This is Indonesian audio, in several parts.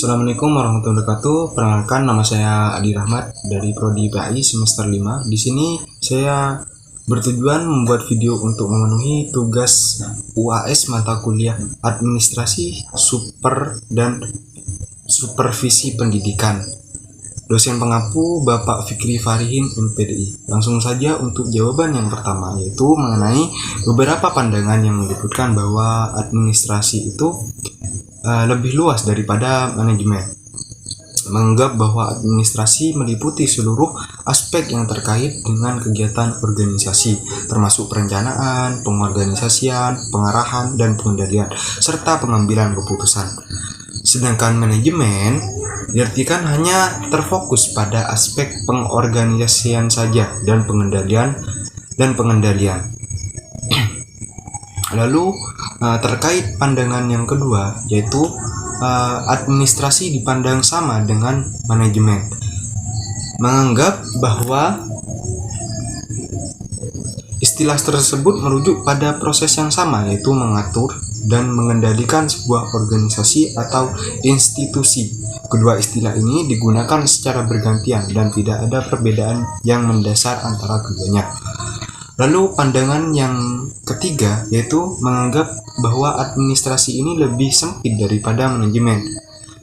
Assalamualaikum warahmatullahi wabarakatuh. Perkenalkan, nama saya Adi Rahmat dari Prodi PAI semester 5. Di sini saya bertujuan membuat video untuk memenuhi tugas UAS mata kuliah Administrasi Super dan Supervisi Pendidikan. Dosen pengampu Bapak Fikri Farihin MPDI. Langsung saja untuk jawaban yang pertama, yaitu mengenai beberapa pandangan yang menyebutkan bahwa administrasi itu lebih luas daripada manajemen. Menganggap bahwa administrasi meliputi seluruh aspek yang terkait dengan kegiatan organisasi, termasuk perencanaan, pengorganisasian, pengarahan, dan pengendalian, serta pengambilan keputusan. Sedangkan manajemen diartikan hanya terfokus pada aspek pengorganisasian saja dan pengendalian. Lalu terkait pandangan yang kedua, yaitu administrasi dipandang sama dengan manajemen. Menganggap bahwa istilah tersebut merujuk pada proses yang sama, yaitu mengatur dan mengendalikan sebuah organisasi atau institusi. Kedua istilah ini digunakan secara bergantian dan tidak ada perbedaan yang mendasar antara keduanya. Lalu pandangan yang ketiga, yaitu menganggap bahwa administrasi ini lebih sempit daripada manajemen.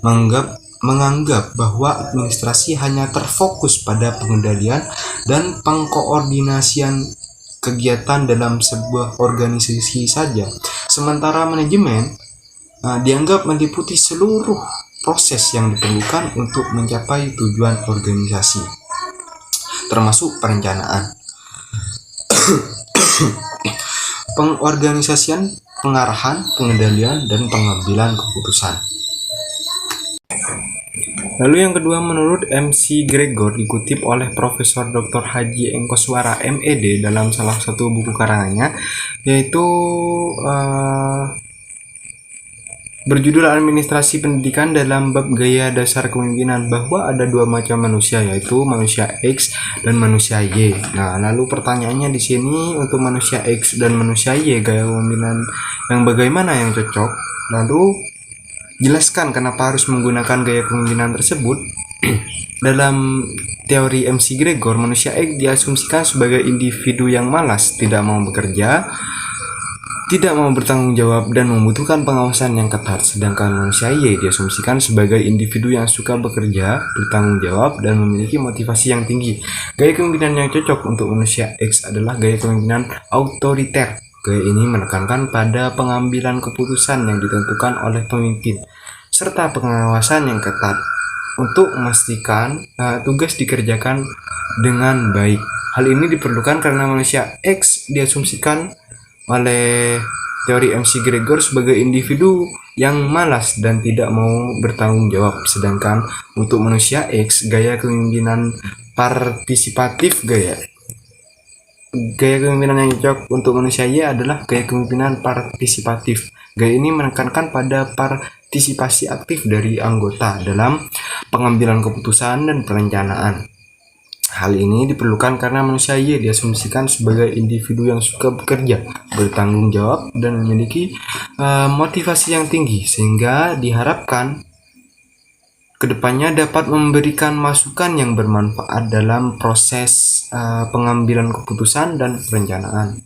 Menganggap bahwa administrasi hanya terfokus pada pengendalian dan pengkoordinasian kegiatan dalam sebuah organisasi saja. Sementara manajemen dianggap meliputi seluruh proses yang diperlukan untuk mencapai tujuan organisasi, termasuk perencanaan, pengorganisasian, pengarahan, pengendalian, dan pengambilan keputusan. Lalu yang kedua, menurut MC Gregor, dikutip oleh Profesor Dr. Haji Engkoswara MED dalam salah satu buku karangannya, yaitu berjudul Administrasi Pendidikan dalam bab gaya dasar kepemimpinan, bahwa ada dua macam manusia, yaitu manusia X dan manusia Y. Nah, lalu pertanyaannya di sini, untuk manusia X dan manusia Y, gaya kepemimpinan yang bagaimana yang cocok? Lalu jelaskan kenapa harus menggunakan gaya kepemimpinan tersebut. Dalam teori MC Gregor, manusia X diasumsikan sebagai individu yang malas, tidak mau bekerja, tidak mau bertanggung jawab, dan membutuhkan pengawasan yang ketat. Sedangkan manusia Y diasumsikan sebagai individu yang suka bekerja, bertanggung jawab, dan memiliki motivasi yang tinggi. Gaya kepemimpinan yang cocok untuk manusia X adalah gaya kepemimpinan autoriter. Gaya ini menekankan pada pengambilan keputusan yang ditentukan oleh pemimpin, serta pengawasan yang ketat untuk memastikan tugas dikerjakan dengan baik. Hal ini diperlukan karena manusia X diasumsikan oleh teori MC Gregor sebagai individu yang malas dan tidak mau bertanggung jawab. Sedangkan untuk manusia X, gaya kepemimpinan partisipatif. Gaya kepemimpinan yang cocok untuk manusia Y adalah gaya kepemimpinan partisipatif. Gaya ini menekankan pada partisipasi aktif dari anggota dalam pengambilan keputusan dan perencanaan. Hal ini diperlukan karena manusia Y diasumsikan sebagai individu yang suka bekerja, bertanggung jawab, dan memiliki motivasi yang tinggi, sehingga diharapkan kedepannya dapat memberikan masukan yang bermanfaat dalam proses pengambilan keputusan dan perencanaan.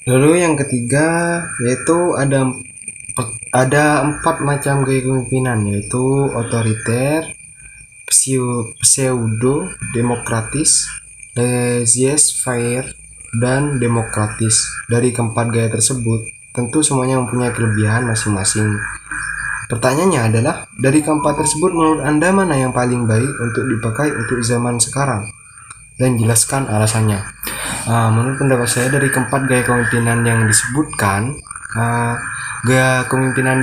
Lalu yang ketiga, yaitu ada 4 macam gaya kepemimpinan, yaitu otoriter, pseudo demokratis, laissez-faire, dan demokratis. Dari keempat gaya tersebut, tentu semuanya mempunyai kelebihan masing-masing. Pertanyaannya adalah, dari keempat tersebut menurut Anda mana yang paling baik untuk dipakai untuk zaman sekarang? Dan jelaskan alasannya. Menurut pendapat saya, dari keempat gaya kepemimpinan yang disebutkan, gaya kepemimpinan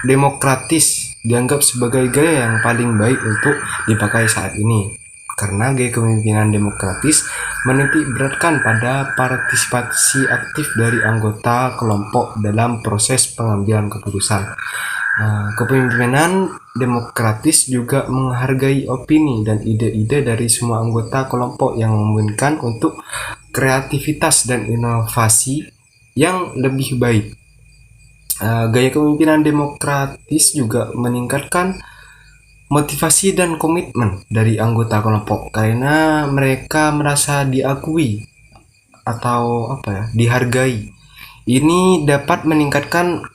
demokratis dianggap sebagai gaya yang paling baik untuk dipakai saat ini, karena gaya kepemimpinan demokratis menitik beratkan pada partisipasi aktif dari anggota kelompok dalam proses pengambilan keputusan. Kepemimpinan demokratis juga menghargai opini dan ide-ide dari semua anggota kelompok yang memungkinkan untuk kreativitas dan inovasi yang lebih baik. Gaya kepemimpinan demokratis juga meningkatkan motivasi dan komitmen dari anggota kelompok karena mereka merasa diakui atau dihargai. Ini dapat meningkatkan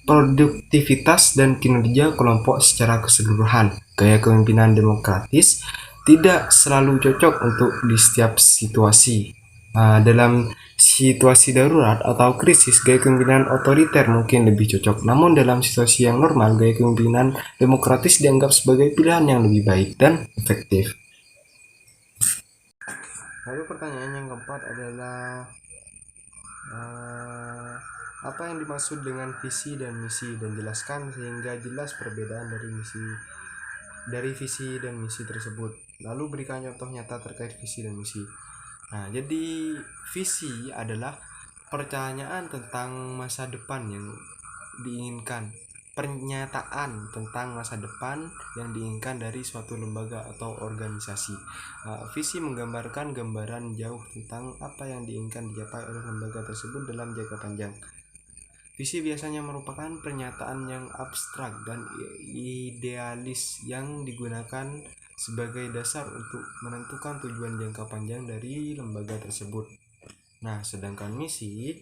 produktivitas dan kinerja kelompok secara keseluruhan. Gaya kepemimpinan demokratis tidak selalu cocok untuk di setiap situasi. Dalam situasi darurat atau krisis, gaya kepemimpinan otoriter mungkin lebih cocok. Namun dalam situasi yang normal, gaya kepemimpinan demokratis dianggap sebagai pilihan yang lebih baik dan efektif. Lalu pertanyaan yang keempat adalah uh, apa yang dimaksud dengan visi dan misi, dan jelaskan sehingga jelas perbedaan dari visi dan misi tersebut. Lalu berikan contoh nyata terkait visi dan misi. Nah, jadi visi adalah pertanyaan tentang masa depan yang diinginkan, pernyataan tentang masa depan yang diinginkan dari suatu lembaga atau organisasi. Visi menggambarkan gambaran jauh tentang apa yang diinginkan dicapai oleh lembaga tersebut dalam jangka panjang. Visi biasanya merupakan pernyataan yang abstrak dan idealis yang digunakan sebagai dasar untuk menentukan tujuan jangka panjang dari lembaga tersebut. Nah, sedangkan misi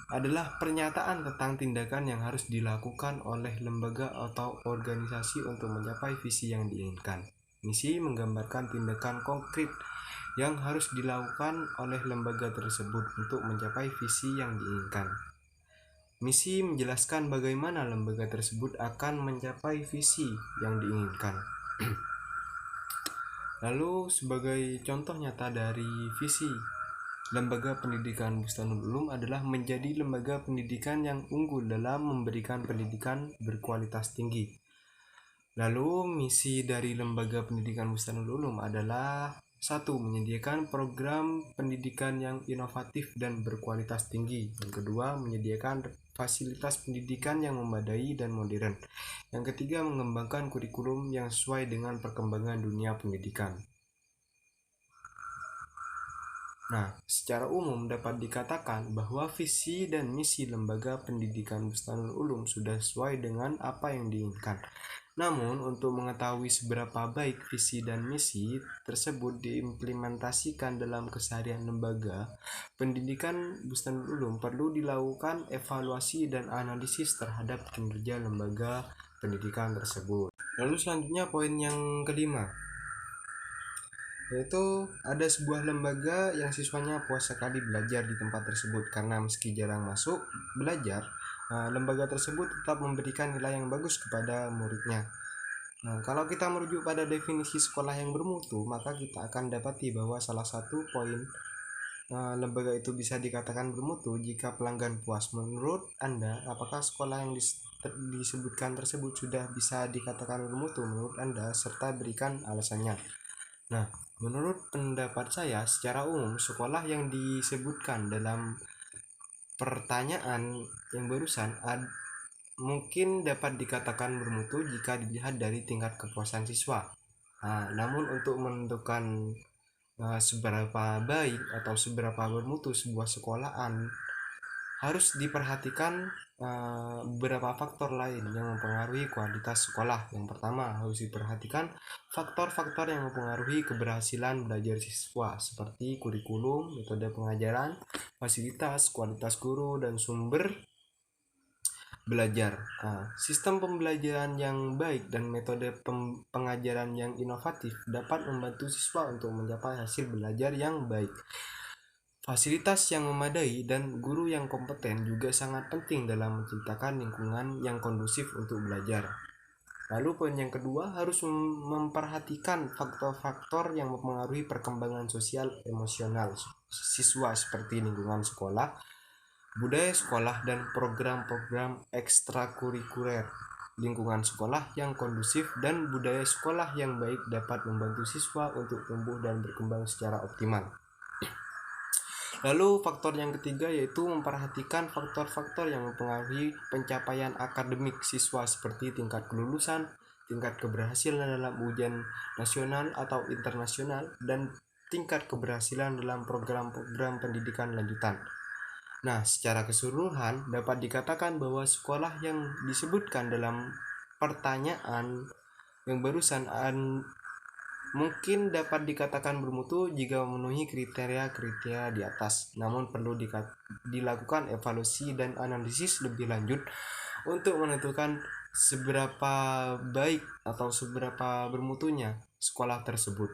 adalah pernyataan tentang tindakan yang harus dilakukan oleh lembaga atau organisasi untuk mencapai visi yang diinginkan. Misi menggambarkan tindakan konkret yang harus dilakukan oleh lembaga tersebut untuk mencapai visi yang diinginkan. Misi menjelaskan bagaimana lembaga tersebut akan mencapai visi yang diinginkan. Lalu sebagai contoh nyata dari visi, lembaga pendidikan Bustanul Ulum adalah menjadi lembaga pendidikan yang unggul dalam memberikan pendidikan berkualitas tinggi. Lalu misi dari lembaga pendidikan Bustanul Ulum adalah 1. Menyediakan program pendidikan yang inovatif dan berkualitas tinggi. Yang kedua, menyediakan fasilitas pendidikan yang memadai dan modern. Yang ketiga, mengembangkan kurikulum yang sesuai dengan perkembangan dunia pendidikan. Nah, secara umum dapat dikatakan bahwa visi dan misi lembaga pendidikan Bustanul Ulum sudah sesuai dengan apa yang diinginkan. Namun, untuk mengetahui seberapa baik visi dan misi tersebut diimplementasikan dalam keseharian lembaga pendidikan Bustanul Ulum, perlu dilakukan evaluasi dan analisis terhadap kinerja lembaga pendidikan tersebut. Lalu selanjutnya poin yang kelima, yaitu ada sebuah lembaga yang siswanya puas sekali belajar di tempat tersebut karena meski jarang masuk belajar, lembaga tersebut tetap memberikan nilai yang bagus kepada muridnya. Nah, kalau kita merujuk pada definisi sekolah yang bermutu, maka kita akan dapati bahwa salah satu poin lembaga itu bisa dikatakan bermutu jika pelanggan puas. Menurut Anda, apakah sekolah yang disebutkan tersebut sudah bisa dikatakan bermutu menurut Anda, serta berikan alasannya? Nah, menurut pendapat saya, secara umum sekolah yang disebutkan dalam pertanyaan yang barusan mungkin dapat dikatakan bermutu jika dilihat dari tingkat kepuasan siswa. Namun untuk menentukan seberapa baik atau seberapa bermutu sebuah sekolahan, harus diperhatikan beberapa faktor lain yang mempengaruhi kualitas sekolah. Yang pertama, harus diperhatikan faktor-faktor yang mempengaruhi keberhasilan belajar siswa seperti kurikulum, metode pengajaran, fasilitas, kualitas guru, dan sumber belajar. Sistem pembelajaran yang baik dan metode pengajaran yang inovatif dapat membantu siswa untuk mencapai hasil belajar yang baik. Fasilitas yang memadai dan guru yang kompeten juga sangat penting dalam menciptakan lingkungan yang kondusif untuk belajar. Lalu poin yang kedua, harus memperhatikan faktor-faktor yang mempengaruhi perkembangan sosial emosional siswa seperti lingkungan sekolah, budaya sekolah, dan program-program ekstrakurikuler. Lingkungan sekolah yang kondusif dan budaya sekolah yang baik dapat membantu siswa untuk tumbuh dan berkembang secara optimal. Lalu faktor yang ketiga yaitu memperhatikan faktor-faktor yang mempengaruhi pencapaian akademik siswa seperti tingkat kelulusan, tingkat keberhasilan dalam ujian nasional atau internasional, dan tingkat keberhasilan dalam program-program pendidikan lanjutan. Nah, secara keseluruhan dapat dikatakan bahwa sekolah yang disebutkan dalam pertanyaan yang barusan mungkin dapat dikatakan bermutu jika memenuhi kriteria-kriteria di atas. Namun perlu dilakukan evaluasi dan analisis lebih lanjut untuk menentukan seberapa baik atau seberapa bermutunya sekolah tersebut.